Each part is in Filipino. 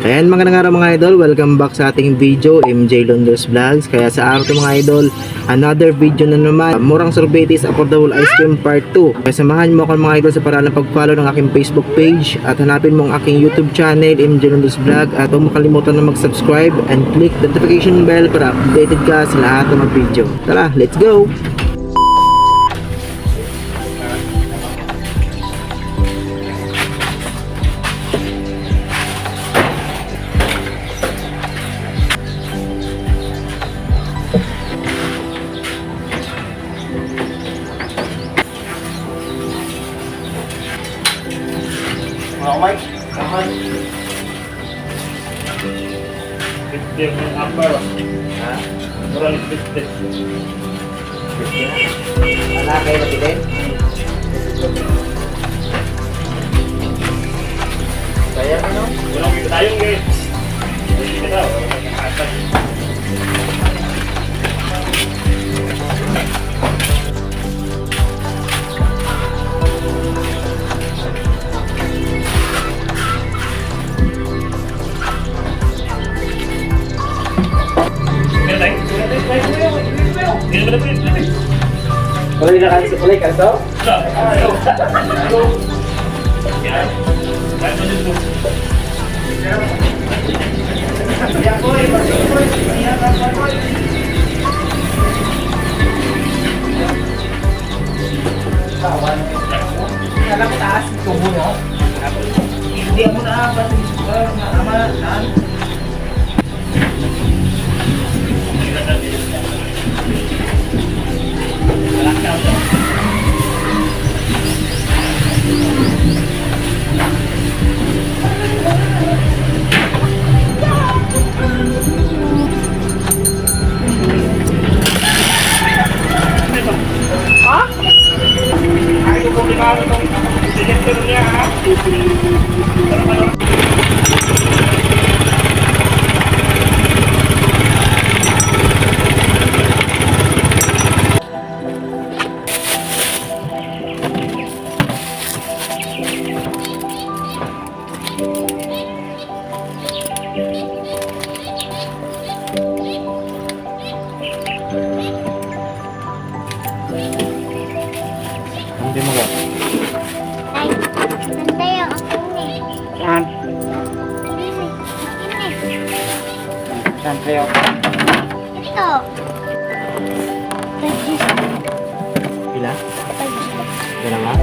Ayan, magandang araw mga idol, welcome back sa ating video, MJ Londres Vlogs. Kaya sa araw to mga idol, another video na naman, Murang Sorbetes Affordable Ice Cream Part 2. Kaya samahan mo ako mga idol sa paraan ng pag-follow ng aking Facebook page at hanapin mo ang aking YouTube channel, MJ Londres Vlog, at huwag makalimutan na mag-subscribe and click the notification bell para updated ka sa lahat ng mga video. Tara, let's go! Mike, kahan. Bigyan ng number. Ha? Murang bigyan. Wala kayo natin? Kaya ano? Walang kita tayong guys. Hindi kita. Kulay na kanso, kulay kanso? Alam mo taas ito mo, no? Hindi mo na ba na Ayaw ko limaro itong silinter niya ha. Hindi mo ka. Ay, nantay ako eh. Saan? Ini. Saan kayo? Ito. Pagis. Pila? Pagis. Yan nga.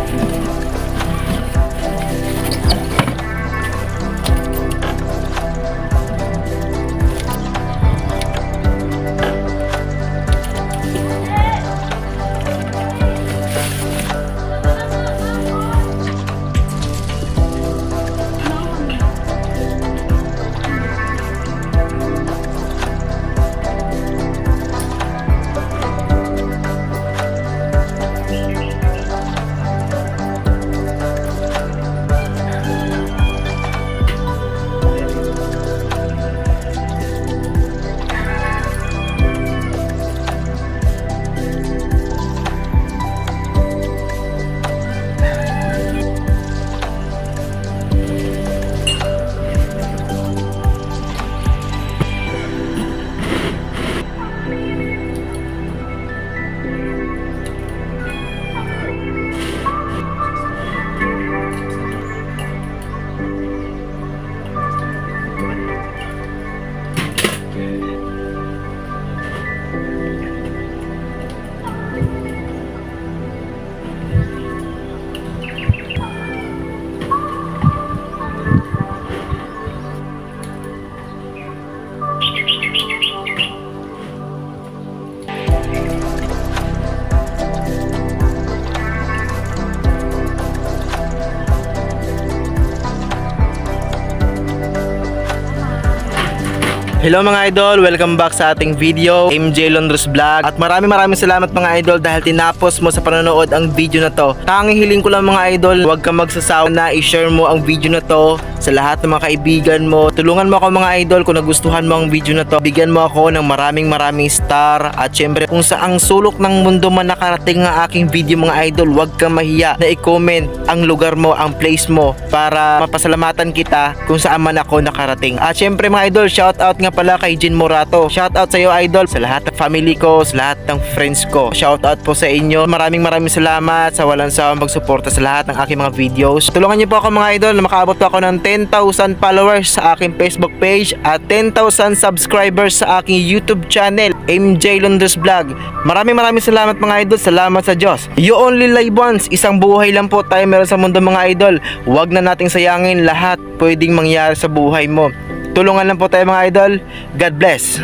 Hello mga idol, welcome back sa ating video, MJ Londres Vlog. At maraming salamat mga idol dahil tinapos mo sa panonood ang video na to. Tanging hiling ko lang mga idol, huwag ka magsasawa na i-share mo ang video na to sa lahat ng mga kaibigan mo. Tulungan mo ako mga idol kung nagustuhan mo ang video na to. Bigyan mo ako ng maraming star. At syempre kung saang sulok ng mundo man nakarating ang aking video mga idol, huwag kang mahiya na i-comment ang lugar mo, ang place mo, para mapasalamatan kita kung saan man ako nakarating. At syempre mga idol, shoutout nga pala kay Jin Morato. Shoutout sa iyo idol, sa lahat ng family ko, sa lahat ng friends ko. Shoutout po sa inyo. Maraming salamat sa walang sawang pagsuporta sa lahat ng aking mga videos. Tulungan niyo po ako mga idol na makaabot po ako ng 10,000 followers sa aking Facebook page at 10,000 subscribers sa aking YouTube channel, MJ Londres Vlog. Maraming salamat mga idol. Salamat sa Diyos. You only live once. Isang buhay lang po tayo meron sa mundo mga idol. Huwag na nating sayangin lahat pwedeng mangyari sa buhay mo. Tulungan lang po tayo mga idol. God bless.